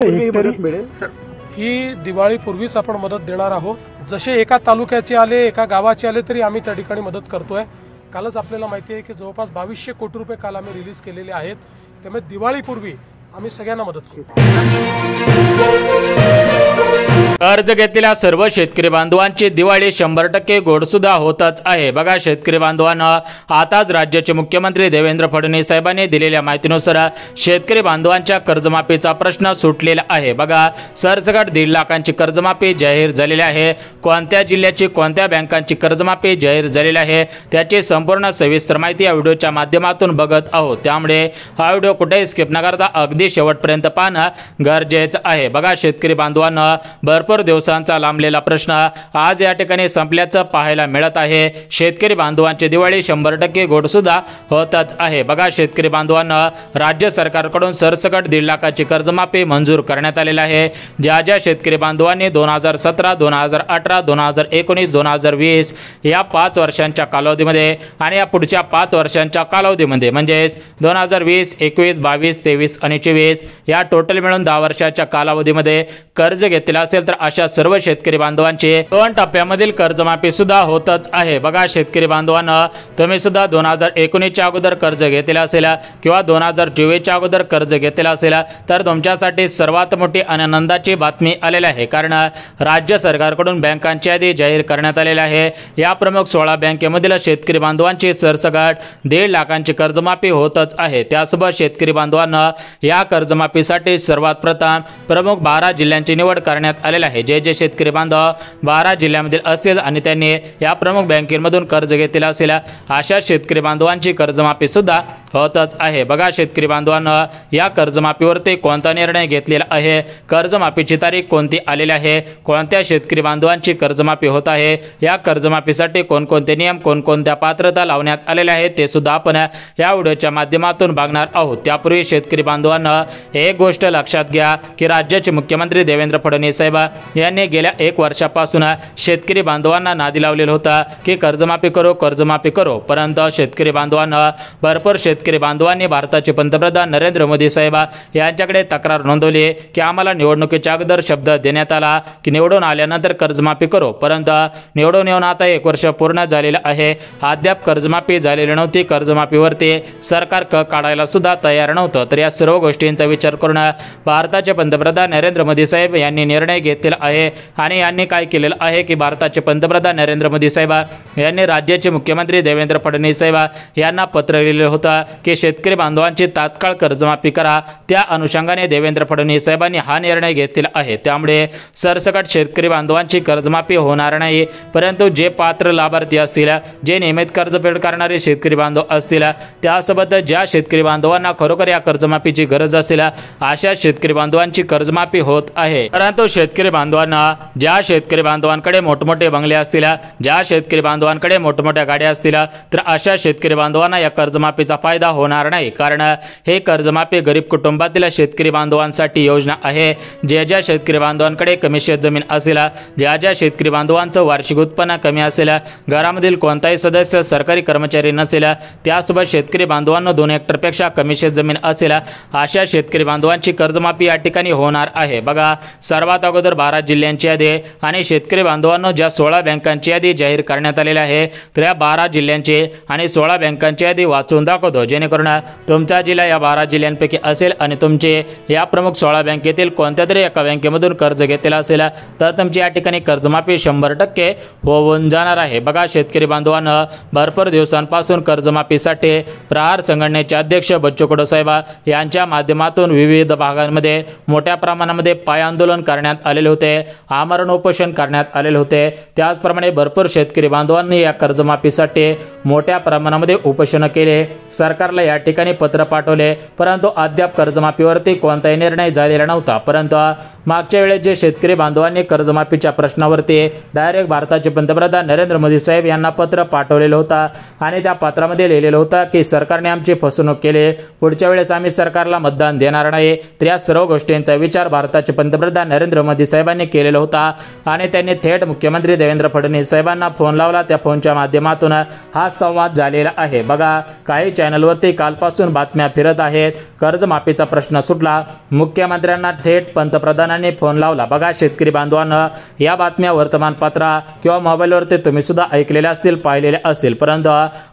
मदत मिळेल ही दिवाळीपूर्वीच आपण मदत देणार आहोत। जसे एका तालुक्याचे आले एका गावाचे आले तरी आम्ही त्या ठिकाणी मदत करतोय। कालच आपल्याला माहिती आहे की जवळपास 2200 कोटी रुपये काल आम्ही रिलीज केलेले आहेत। त्यामुळे दिवाळीपूर्वी आम्ही सगळ्यांना मदत करू। कर्ज घेतलेल्या सर्व शेतकरी बांधवांची दिवाळी 100% गोडसुद्धा होतच आहे। बघा, शेतकरी बांधवांना आताच राज्याचे मुख्यमंत्री देवेंद्र फडणवीस साहेबांनी दिलेल्या माहितीनुसार शेतकरी बांधवांच्या कर्जमाफीचा प्रश्न सुटलेला आहे। बघा, सरसकट 1.5 लाखांची कर्जमाफी जाहीर झालेली आहे। कोणत्या जिल्ह्याची कोणत्या बँकांची कर्जमाफी जाहीर झालेली आहे त्याची संपूर्ण सविस्तर माहिती या व्हिडिओच्या माध्यमातून बघत आहोत। त्यामुळे हा व्हिडिओ कुठेही स्किप न करता अगदी शेवटपर्यंत पाहणं गरजेचं आहे। बघा, शेतकरी बांधवांना भरपूर दिवसांचा लांबलेला प्रश्न आज या ठिकाणी संपल्याचं पाहायला मिळत आहे। शेतकरी बांधवांची दिवाळी 100% गोडसुद्धा होतच आहे। बघा, शेतकरी बांधवांना राज्य सरकारकडून सरसकट 1.5 लाखाची कर्जमाफी मंजूर करण्यात आलेली आहे। ज्या शेतकरी बांधवांनी 2017, 2018, 2019, 2020 या 5 वर्षांच्या कालावधीमध्ये आणि या पुढच्या 5 वर्षांच्या कालावधीमध्ये म्हणजेच 2020, 21, 22, 23 आणि 24 या टोटल मिळून 10 वर्षाच्या कालावधीमध्ये कर्ज घेतलेला असेल तर अशा सर्व शेतकरी बांधवांचे 2 टप्प्यामधील कर्जमाफी सुद्धा होतच आहे। बघा, शेतकरी बांधवांना तुम्ही सुद्धा 2019 च्या अगोदर कर्ज घेतलेला असेल किंवा 2024 च्या अगोदर कर्ज घेतलेला असेल तर तुमच्यासाठी सर्वात मोठी आनंदाची बातमी आलेली आहे। कारण राज्य सरकारकडून बँकांची यादी जाहीर करण्यात आलेली आहे। या प्रमुख 16 बँकेमधील शेतकरी बांधवांची सरसकट 1.5 लाखांची कर्जमाफी होतच आहे। त्यासोबत शेतकरी बांधवांना या कर्जमाफीसाठी सर्वात प्रथम प्रमुख 12 जिल्ह्यांची निवड करण्यात आलेली आहे। जे शेतकरी बांधव 12 जिल्ह्यांमधील असेल आणि त्यांनी या प्रमुख बँकेमधून कर्ज घेतलेले असेल अशा शेतकरी बांधवांची कर्जमाफी सुद्धा होतच आहे। बघा, शेतकरी बांधवांना या कर्जमाफीवरती कोणता निर्णय घेतलेला आहे, कर्जमाफीची तारीख कोणती आलेली आहे, कोणत्या शेतकरी बांधवांची कर्जमाफी होत आहे, या कर्जमाफीसाठी कोणकोणते नियम कोणकोणत्या पात्रता लावण्यात आलेल्या आहेत ते सुद्धा आपण या व्हिडिओच्या माध्यमातून बघणार आहोत। त्यापूर्वी शेतकरी बांधवांना एक गोष्ट लक्षात घ्या की राज्याचे मुख्यमंत्री देवेंद्र फडणवीस साहेब यांनी गेल्या 1 वर्षापासून शेतकरी बांधवांना नादी लावलेला होता की कर्जमाफी करो, परंतु शेतकरी बांधवांना भरपूर शेतकरी बांधवांनी भारताचे पंतप्रधान नरेंद्र मोदी साहेब यांच्याकडे तक्रार नोंदवली की आम्हाला निवडणुकीच्या अगोदर शब्द देण्यात आला की निवडून आल्यानंतर कर्जमाफी करू, परंतु निवडून येऊन आता 1 वर्ष पूर्ण झालेलं आहे, अद्याप कर्जमाफी झालेली नव्हती। कर्जमाफीवरती सरकार काढायला सुद्धा तयार नव्हतं। तर या सर्व गोष्टींचा विचार करून भारताचे पंतप्रधान नरेंद्र मोदी साहेब यांनी निर्णय घेतलेला आहे आणि यांनी काय केलेलं आहे की भारताचे पंतप्रधान नरेंद्र मोदी साहेब यांनी राज्याचे मुख्यमंत्री देवेंद्र फडणवीस साहेब यांना पत्र लिहिले होतं की शेतकरी बांधवांची तात्काळ कर्जमाफी करा। त्या अनुषंगाने देवेंद्र फडणवीस साहेबांनी हा निर्णय घेतलेला आहे। त्यामुळे सरसकट शेतकरी बांधवांची कर्जमाफी होणार नाही, परंतु जे पात्र लाभार्थी असतील, जे नियमित कर्जफेड करणारे शेतकरी बांधव असतील, त्यासोबत ज्या शेतकरी बांधवांना खरोखर या कर्जमाफीची गरज असेल अशा शेतकरी बांधवांची कर्जमाफी होत आहे। परंतु शेतकरी बांधवांना ज्या शेतकरी बांधवांकडे मोठमोठे बंगले असतील, ज्या शेतकरी बांधवांकडे मोठमोठ्या गाड्या असतील तर अशा शेतकरी बांधवांना या कर्जमाफीचा फायदा होणार नाही। कारण हे कर्जमाफी गरीब कुटुंबातील शेतकरी बांधवांसाठी योजना आहे। ज्या शेतकरी बांधवांकडे कमी शेत जमीन असेल, ज्या शेतकरी बांधवांचं वार्षिक उत्पन्न कमी असेल, घरामधील कोणताही सदस्य सरकारी कर्मचारी नसेल, त्यासोबत शेतकरी बांधवांना 2 हेक्टरपेक्षा कमी शेत जमीन असेल अशा शेतकरी बांधवांची कर्जमाफी या ठिकाणी होणार आहे। बघा, सर्वात अगोदर 12 जिल्ह्यांची यादी आणि शेतकरी बांधवांना ज्या 16 बँकांची यादी जाहीर करण्यात आलेली आहे तर या 12 जिल्ह्यांची आणि 16 बँकांची यादी वाचून दाखवतो, जेणेकरून तुमचा जिल्हा या 12 जिल्ह्यांपैकी असेल आणि तुमचे या प्रमुख 16 बँकेतील कोणत्या तरी एका बँकेमधून कर्ज घेतलेला असेल तर तुमची या ठिकाणी कर्जमाफी 100% होऊन जाणार आहे। बघा, शेतकरी बांधवांना भरपूर दिवसांपासून कर्जमाफीसाठी प्रहार संघटनेचे अध्यक्ष बच्चू कडू साहेब यांच्या माध्यमातून विविध भागांमध्ये मोठ्या प्रमाणामध्ये पाय आंदोलन करण्यात आलेले होते, आमरण उपोषण करण्यात आलेले होते। त्याचप्रमाणे भरपूर शेतकरी बांधवांनी या कर्जमाफीसाठी मोठ्या प्रमाणामध्ये उपोषण केले, सरकारला या ठिकाणी पत्र पाठवले, परंतु अद्याप कर्जमाफीवरती कोणताही निर्णय झालेला नव्हता। परंतु मागच्या वेळेस जे शेतकरी बांधवांनी कर्जमाफीच्या प्रश्नावरती डायरेक्ट भारताचे पंतप्रधान नरेंद्र मोदी साहेब यांना पत्र पाठवलेलं होतं आणि त्या पत्रामध्ये लिहिलेलं होतं की सरकारने आमची फसवणूक केली, पुढच्या वेळेस आम्ही सरकारला मतदान देणार नाही। तर या सर्व गोष्टींचा विचार भारताचे पंतप्रधान नरेंद्र मोदी साहेबांनी केलेला होता आणि त्यांनी थेट मुख्यमंत्री देवेंद्र फडणवीस साहेबांना फोन लावला। त्या फोनच्या माध्यमातून हा संवाद झालेला आहे। बघा, काही चॅनल चॅनलवरती कालपासून बातम्या फिरत आहेत, कर्जमाफीचा प्रश्न सुटला, मुख्यमंत्र्यांना थेट पंतप्रधानांनी फोन लावला. बघा शेतकरी बांधवांनो, या बातम्या वर्तमानपत्र किंवा मोबाईलवरती तुम्ही सुद्धा ऐकलेल्या असतील, पाहिलेल्या असतील, परंतु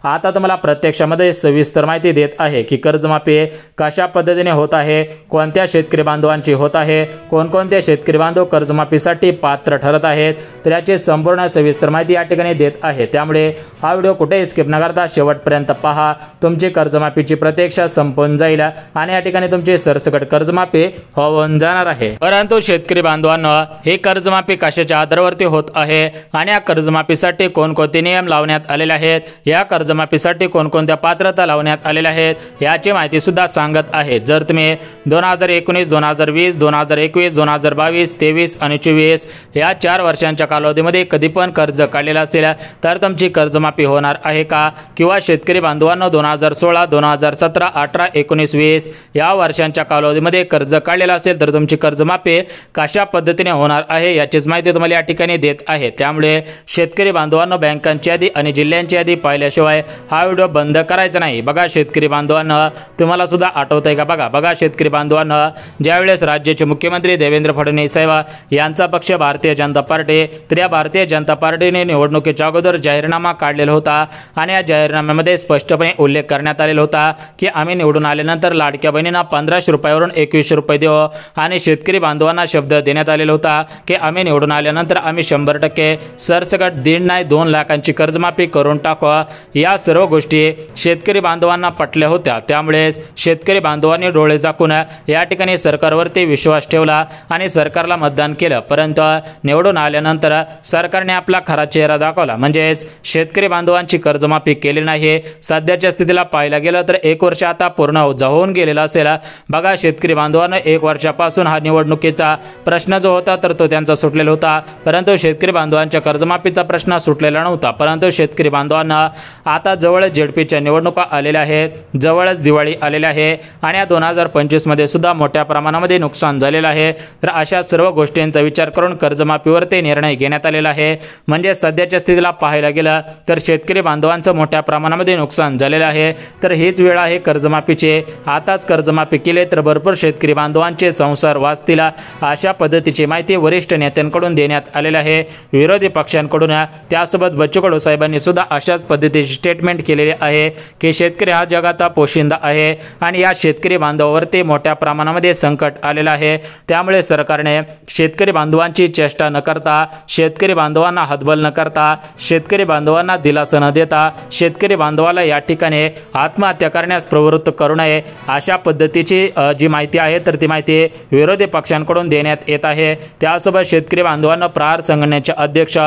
आता तुम्हाला प्रत्यक्षामध्ये सविस्तर माहिती देत आहे की कर्जमाफी कशा पद्धतीने होत आहे, कोणत्या शेतकरी बांधवांची होत आहे, कोणकोणते शेतकरी बांधव कर्जमाफीसाठी पात्र ठरत आहेत, तर याची संपूर्ण सविस्तर माहिती या ठिकाणी देत आहे. त्यामुळे हा व्हिडिओ कुठेही स्किप न करता शेवटपर्यंत पहा. तुमची कर्जमाफीची प्रतीक्षा संपून जाईल आणि या ठिकाणी तुमची सरसकट कर्जमाफी होऊन जाणार आहे. परंतु शेतकरी बांधवांनो, ही कर्जमाफी कशाच्या आधारावरती होत आहे आणि या कर्जमाफीसाठी कोणकोणते नियम लावण्यात आलेले आहेत, या कर्जमाफीसाठी कोणकोणत्या पात्रता लावण्यात आलेल्या आहेत याची माहिती सुद्धा सांगत आहे. जर तुम्ही 2019, 2020, 2021, 2022, 23 आणि 24 या 4 वर्षांच्या कालावधीमध्ये कधी पण कर्ज काढलेलं असेल तर तुमची कर्जमाफी होणार आहे का? किंवा शेतकरी बांधवांनो 2016, 2017, 18, 19, 20 या वर्षांच्या कालावधीमध्ये कर्ज काढलेलं असेल तर तुमची कर्जमाफी कशा पद्धतीने होणार आहे याचीच माहिती तुम्हाला या ठिकाणी देत आहे. त्यामुळे शेतकरी बांधवांनो, बँकांची यादी आणि जिल्ह्यांची यादी पाहिल्याशिवाय हा व्हिडिओ बंद करायचा नाही. बघा शेतकरी बांधवांनो, तुम्हाला सुद्धा आठवतंय का? बघा शेतकरी बांधवांनो, ज्यावेळेस राज्याचे मुख्यमंत्री देवेंद्र फडणवीस साहेब यांचा पक्ष भारतीय जनता पार्टी, तर या भारतीय जनता पार्टीने निवडणुकीच्या अगोदर जाहीरनामा काढलेला होता आणि या जाहीरनाम्यामध्ये स्पष्टपणे उल्लेख करण्यात आलेला होता की आम्ही निवडून आल्यानंतर लाडक्या बहिणींना 1500 रुपयावरून 2100 रुपये देऊ आणि शेतकरी बांधवांना शब्द देण्यात आलेला होता की आम्ही निवडून आल्यानंतर आम्ही 100% सरसकट 1.5-2 लाखांची कर्जमाफी करून टाकू. या सर्व गोष्टी शेतकरी बांधवांना पटल्या होत्या. त्यामुळे शेतकरी बांधवांनी डोळे झाकून या ठिकाणी सरकारवरती विश्वास ठेवला आणि सरकारला मतदान केलं. परंतु निवडून आल्यानंतर सरकारने आपला खरा चेहरा दाखवला, म्हणजे शेतकरी बांधवांची कर्जमाफी केली नाही. सध्याच्या स्थितीला पाहायला गेलं तर 1 वर्ष आता पूर्ण होऊन गेलेला असेल. बघा शेतकरी बांधवांना 1 वर्षापासून हा निवडणुकीचा प्रश्न जो होता तर तो त्यांचा सुटलेला होता, परंतु शेतकरी बांधवांच्या कर्जमाफीचा प्रश्न सुटलेला नव्हता. परंतु शेतकरी बांधवांना आता जवळच झेडपीच्या निवडणुका आलेल्या आहेत, जवळच दिवाळी आलेल्या आहे आणि या 2025 मध्ये सुद्धा मोठ्या प्रमाणामध्ये नुकसान झालेलं आहे. तर अशा सर्व गोष्टींचा विचार करून कर्जमाफीवर ते निर्णय घेण्यात आलेला आहे. म्हणजे सध्याच्या स्थितीला पाहायला गेलं तर शेतकरी बांधवांचं मोठ्या प्रमाणामध्ये नुकसान झालेलं आहे. तर हीच वेळ आहे कर्जमाफीची. आताच कर्जमाफी केली तर भरपूर शेतकरी बांधवांचे संसार वाचतील, अशा पद्धतीची माहिती वरिष्ठ नेत्यांकडून देण्यात आलेली आहे. विरोधी पक्षांकडून त्यासोबत बच्चू कडू साहेबांनी सुद्धा अशाच पद्धतीची स्टेटमेंट केलेली आहे की शेतकरी हा जगाचा पोशिंदा आहे आणि या शेतकरी बांधवावरती मोठ्या प्रमाणामध्ये संकट आलेलं आहे. त्यामुळे सरकारने शेतकरी बांधवांची चेष्टा न करता, शेतकरी बांधवांना हतबल न करता, शेतकरी बांधवांना दिलासा न देता शेतकरी बांधवाला या ठिकाणी आत्महत्या करण्यास प्रवृत्त करू नये, अशा पद्धतीची जी माहिती आहे तर ती माहिती विरोधी पक्षांकडून देण्यात येत आहे. त्यासोबत शेतकरी बांधवांना प्रहार संघटनेचे अध्यक्ष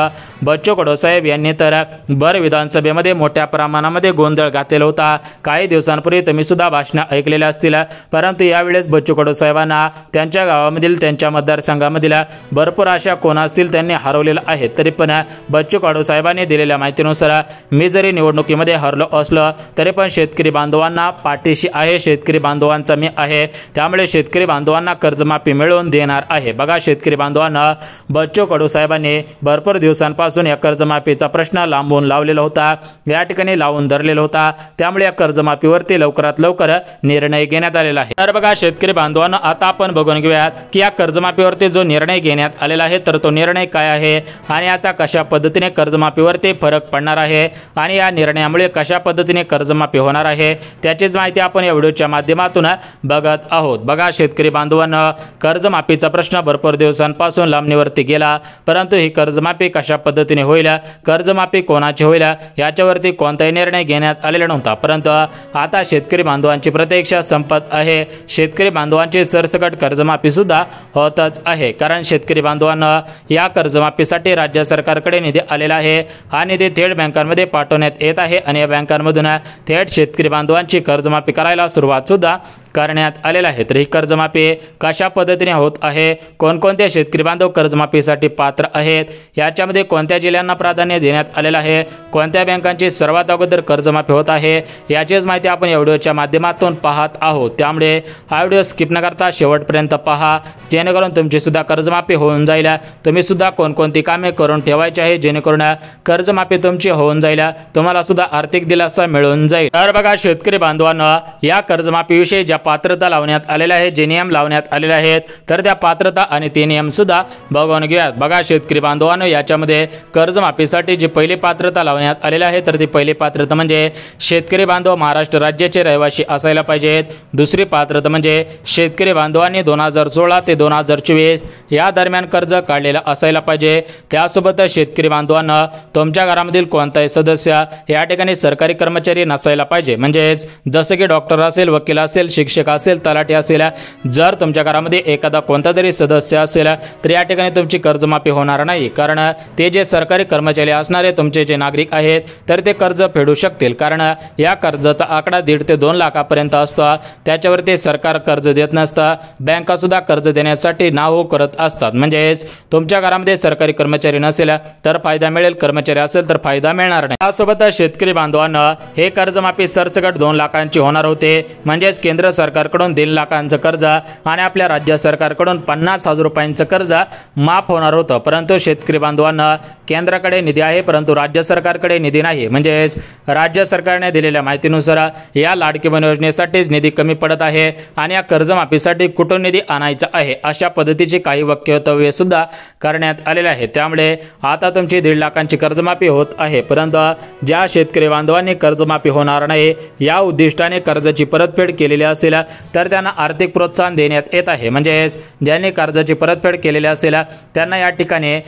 बच्चू कडू साहेब यांनी तर भर विधानसभेमध्ये मोठ्या प्रमाणामध्ये गोंधळ घातलेला होता. काही दिवसांपूर्वी तुम्ही सुद्धा भाषण ऐकलेले असतील, परंतु यावेळेस बच्चू कडू साहेबांना त्यांच्या गावामधील, त्यांच्या मतदारसंघामधील भरपूर अशा कोण असतील त्यांनी हरवलेलं आहे. तरी पण बच्चू कडू साहेबांनी दिलेल्या माहितीनुसार मी जरी निवडणुकीमध्ये हरलो असलो तरी पण शेतकरी बांधवांना पाठीशी आहे, शेतकरी बांधवांचा मी आहे, त्यामुळे शेतकरी बांधवांना कर्जमाफी मिळवून देणार आहे. बघा शेतकरी बांधवांना बच्चू कडू साहेबांनी भरपूर दिवसांपासून या कर्जमाफीचा प्रश्न लांबून लावलेला होता, या ठिकाणी लावून धरलेला होता. त्यामुळे या कर्जमाफीवरती लवकरात लवकर निर्णय घेण्यात आलेला आहे. तर बघा शेतकरी बांधवांना आता आपण बघून घेऊयात की या कर्जमाफीवरती जो निर्णय घेण्यात आलेला आहे तर तो निर्णय काय आहे आणि याचा कशा पद्धतीने कर्जमाफीवरती फरक पडणार आहे आणि या निर्णयामुळे कशा पद्धतीने कर्जमाफी होणार आहे त्याचीच माहिती आपण या व्हिडिओच्या माध्यमातून बघत आहोत. बघा शेतकरी बांधवांना, कर्जमाफीचा प्रश्न भरपूर दिवसांपासून लांबणीवरती गेला, परंतु ही कर्जमाफी कशा पद्धतीने होईल, कर्जमाफी कोणाची होईल याच्यावरती कोणताही निर्णय घेण्यात आलेला नव्हता. परंतु आता शेतकरी बांधवांची प्रतीक्षा संपत आहे. शेतकरी बांधवांची सरसकट कर्जमाफी सुद्धा होतच आहे, कारण शेतकरी बांधवांना या कर्जमाफीसाठी राज्य सरकारकडे निधी आलेला आहे. हा निधी थेट बँकांमध्ये पाठवण्यात येत आहे आणि या बँकांमधून थेट शेतकरी बांधवांची कर्जमाफी करायला सुरुवात सुद्धा करण्यात आलेला आहे। तर ही कर्जमाफी कशा पद्धतीने होत आहे, कोणकोणते शेतकरी बांधव कर्जमाफीसाठी पात्र आहेत, याच्यामध्ये कोणत्या जिल्ह्यांना प्राधान्य देण्यात आलेलं आहे, कोणत्या बँकांची सर्वात अगोदर कर्जमाफी होत आहे, याचीच माहिती आपण या व्हिडिओच्या माध्यमातून पाहत आहोत। त्यामुळे हा व्हिडिओ स्किप न करता शेवटपर्यंत पहा, जेणेकरून तुमची सुद्धा कर्जमाफी होऊन जाईल। तुम्ही सुद्धा कोणकोणती कामे करून ठेवायची आहे जेणेकरून कर्जमाफी तुमची होऊन जाईल, तुम्हाला सुद्धा आर्थिक दिलासा मिळून जाईल। तर बघा शेतकरी बांधवांनो, या कर्जमाफीविषयी ज्या पात्रता लावण्यात आलेल्या आहेत, जे नियम लावण्यात आलेले आहेत, तर त्या पात्रता आणि ते नियम सुद्धा बघून घेऊयात। बघा शेतकरी बांधवांनो, याच्यामध्ये कर्जमाफीसाठी जी पहिली पात्रता लावण्यात आलेली आहे, तर ती पहिली पात्रता म्हणजे शेतकरी बांधव महाराष्ट्र राज्याचे रहिवासी असायला पाहिजेत। दुसरी पात्रता म्हणजे शेतकरी बांधवांनी 2016 ते 2024 या दरम्यान कर्ज काढलेलं असायला पाहिजे। त्यासोबत शेतकरी बांधवांना तुमच्या घरामधील कोणताही सदस्य या ठिकाणी सरकारी कर्मचारी नसायला पाहिजे, म्हणजेच जसं की डॉक्टर असेल, वकील असेल, शिक्षक असेल, तलाठी असेल, जर तुमच्या घरामध्ये एखादा कोणता तरी सदस्य असेल तर या ठिकाणी तुमची कर्जमाफी होणार नाही, कारण ते जे सरकारी कर्मचारी असणारे तुमचे जे नागरिक आहेत तर ते कर्ज फेडू शकतील, कारण या कर्जाचा आकडा 1.5 ते 2 लाखापर्यंत असतो। त्याच्यावरती सरकार कर्ज देत नसतं, बँका सुद्धा कर्ज देण्यासाठी नाहो करत असतात। म्हणजेच तुमच्या घरामध्ये सरकारी कर्मचारी नसेल तर फायदा मिळेल, कर्मचारी असेल तर फायदा मिळणार नाही। त्यासोबत शेतकरी बांधवांना हे कर्जमाफी सरसकट 2 लाखांची होणार होते, म्हणजेच केंद्र सरकारकडून 1.5 लाखांचं कर्ज आणि आपल्या राज्य सरकारकडून 50,000 रुपयांचं कर्ज माफ होणार होतं। परंतु शेतकरी बांधवांना केंद्राकडे निधी आहे परंतु राज्य सरकारकडे निधी नाही, म्हणजेच राज्य सरकारने दिलेल्या माहितीनुसार या लाडकी बहीण योजनेसाठीच निधी कमी पडत आहे आणि या कर्जमाफीसाठी कुठून निधी आणायचा आहे, अशा पद्धतीची काही वक्तव्य सुद्धा करण्यात आलेले आहे। त्यामुळे आता तुमची 1.5 लाखांची कर्जमाफी होत आहे, परंतु ज्या शेतकरी बांधवांनी कर्जमाफी होणार नाही या उद्दिष्टाने कर्जाची परतफेड केलेली असेल तर त्यांना आर्थिक प्रोत्साहन देण्यात येत आहे। म्हणजेच ज्यांनी कर्जाची परतफेड केलेली असेल त्यांना या ठिकाणी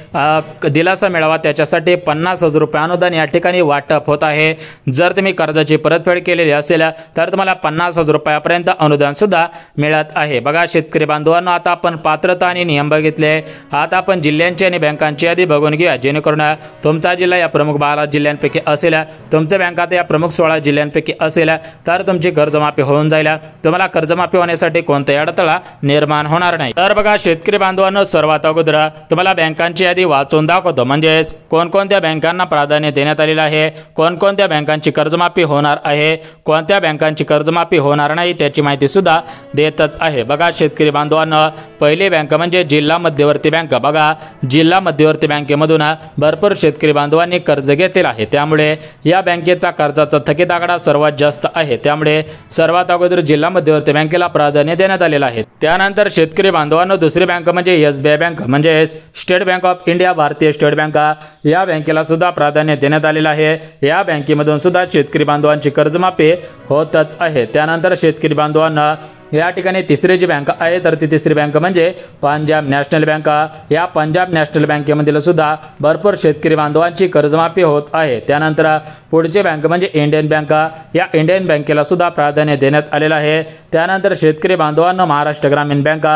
दिलासा मिळावा त्याच्यासाठी 50,000 रुपये अनुदान या ठिकाणी वाटप होत आहे। जर तुम्ही कर्जाची परतफेड केलेली असेल तर तुम्हाला 50,000 रुपयापर्यंत अनुदान सुद्धा मिळत आहे। बघा शेतकरी बांधवांनो, आता आपण पात्रता आणि नियम बघितले, आता आपण जिल्ह्यांची आणि बँकांची यादी बघून घेऊया, जेणेकरून तुमचा जिल्हा या प्रमुख 12 जिल्ह्यांपैकी असेल, तुमच्या बँकात या प्रमुख 16 जिल्ह्यांपैकी असेल तर तुमची कर्जमाफी होऊन जाईल, तुम्हाला कर्जमाफी होण्यासाठी कोणताही अडथळा निर्माण होणार नाही। तर बघा शेतकरी बांधवांनो, सर्वात अगोदर तुम्हाला बँकांची यादी वाचून दाखवतो, म्हणजेच कोणकोणत्या बँकांना प्राधान्य देण्यात आलेलं आहे, कोणकोणत्या बँकांची कर्जमाफी होणार आहे, कोणत्या बँकांची कर्जमाफी होणार नाही त्याची माहिती सुद्धा देतच आहे। बघा शेतकरी बांधवांनो, पहिली बँक म्हणजे जिल्हा मध्यवर्ती बँक। बघा जिल्हा मध्यवर्ती बँकेमधून भरपूर शेतकरी बांधवांनी कर्ज घेतलेलं आहे, त्यामुळे या बँकेचा कर्जाचा थकीत आकडा सर्वात जास्त आहे, त्यामुळे सर्वात अगोदर जिल्हा मध्यवर्ती बँकेला प्राधान्य देण्यात आलेलं आहे। त्यानंतर शेतकरी बांधवांनो, दुसरी बँक म्हणजे SBI बँक, म्हणजे स्टेट बँक ऑफ इंडिया, भारतीय स्टेट बँक, या बँकेला सुद्धा प्राधान्य देण्यात आलेलं आहे। या बँकेमधून सुद्धा शेतकरी बांधवांची कर्जमाफी होतच आहे। त्यानंतर शेतकरी बांधवांना या ठिकाणी तिसरी जी बँक आहे तर ती तिसरी बँक म्हणजे पंजाब नॅशनल बँक। या पंजाब नॅशनल बँकेमधील सुद्धा भरपूर शेतकरी बांधवांची कर्जमाफी होत आहे। त्यानंतर पुढची बँक म्हणजे इंडियन बँक, या इंडियन बँकेला सुद्धा प्राधान्य देण्यात आलेलं आहे। त्यानंतर शेतकरी बांधवांना महाराष्ट्र ग्रामीण बँक,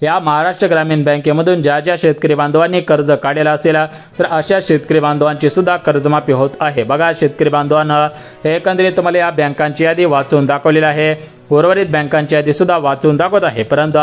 या महाराष्ट्र ग्रामीण बँकेमधून ज्या ज्या शेतकरी बांधवांनी कर्ज काढलेलं असेल तर अशा शेतकरी बांधवांची सुद्धा कर्जमाफी होत आहे। बघा शेतकरी बांधवांना एकंदरीत तुम्हाला या बँकांची यादी वाचून दाखवलेली आहे, उर्वरित बँकांची यादी सुद्धा वाचून दाखवत आहे, परंतु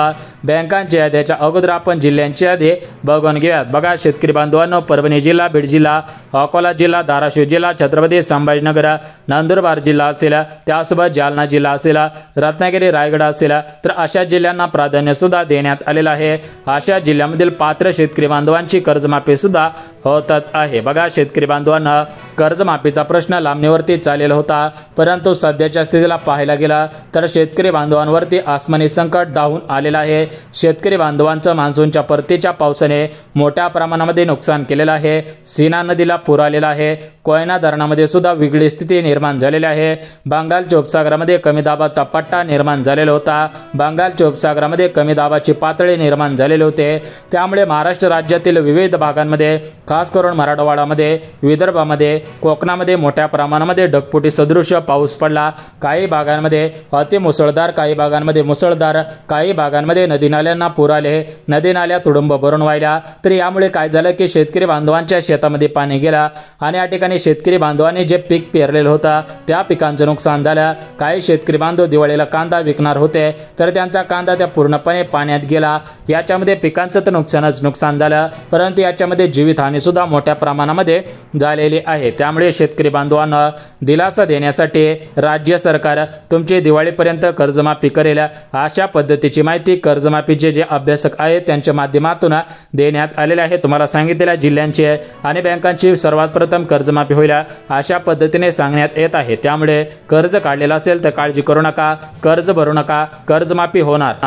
बँकांच्या यादीच्या अगोदर आपण जिल्ह्यांची यादी बघून घेऊयात। बघा शेतकरी बांधवांनो, परभणी जिल्हा, बीड जिल्हा, अकोला जिल्हा, धाराशिव जिल्हा, छत्रपती संभाजीनगर, नंदुरबार जिल्हा असेल, त्यासोबत जालना जिल्हा असेल, रत्नागिरी, रायगड असेल तर अशा जिल्ह्यांना प्राधान्य सुद्धा देण्यात आलेलं आहे। अशा जिल्ह्यामधील पात्र शेतकरी बांधवांची कर्जमाफी सुद्धा होतच आहे। बघा शेतकरी बांधवांना, कर्जमाफीचा प्रश्न लांबणीवरती चाललेला होता, परंतु सध्याच्या स्थितीला पाहायला गेला तर शेतकरी बांधवांवरती आसमानी संकट धावून आलेलं आहे। शेतकरी बांधवांचं मान्सूनच्या परतीच्या पावसाने मोठ्या प्रमाणामध्ये नुकसान केलेलं आहे। सीना नदीला पूर आलेला आहे, कोयना धरणामध्ये सुद्धा वेगळी स्थिती निर्माण झालेली आहे। बंगालच्या उपसागरामध्ये कमी दाबाचा पट्टा निर्माण झालेला होता, बंगालच्या उपसागरामध्ये कमी दाबाची पातळी निर्माण झालेली होते, त्यामुळे महाराष्ट्र राज्यातील विविध भागांमध्ये खास करून मराठवाड्यामध्ये, विदर्भामध्ये, कोकणामध्ये मोठ्या प्रमाणामध्ये ढगफुटी सदृश पाऊस पडला। काही भागांमध्ये अति मुसळधार, काही भागांमध्ये मुसळधार, काही भागांमध्ये नदी नाल्यांना पूर आले, नदी नाल्या तुडुंब भरून वाहिल्या. तर यामुळे काय झालं की शेतकरी बांधवांच्या शेतामध्ये पाणी गेला आणि या ठिकाणी शेतकरी बांधवांनी जे पीक पेरलेलं होतं त्या पिकांचं नुकसान झालं. काही शेतकरी बांधव दिवाळीला कांदा विकणार होते तर त्यांचा कांदा त्या पूर्णपणे पाण्यात गेला. याच्यामध्ये पिकांचं तर नुकसान झालं, परंतु याच्यामध्ये जीवितहानी सुद्धा मोठ्या प्रमाणामध्ये झालेली आहे. त्यामुळे शेतकरी बांधवांना दिलासा देण्यासाठी राज्य सरकार तुमची दिवाळीपर्यंत कर्जमाफी करेल अशा पद्धतीची माहिती कर्जमाफीचे जे अभ्यासक आहेत त्यांच्या माध्यमातून देण्यात आलेले आहे. तुम्हाला सांगितलेल्या जिल्ह्यांची आणि बँकांची सर्वात प्रथम कर्जमाफी होईल अशा पद्धतीने सांगण्यात येत आहे. त्यामुळे कर्ज काढलेलं असेल तर काळजी करू नका, कर्ज भरू नका, कर्जमाफी होणार.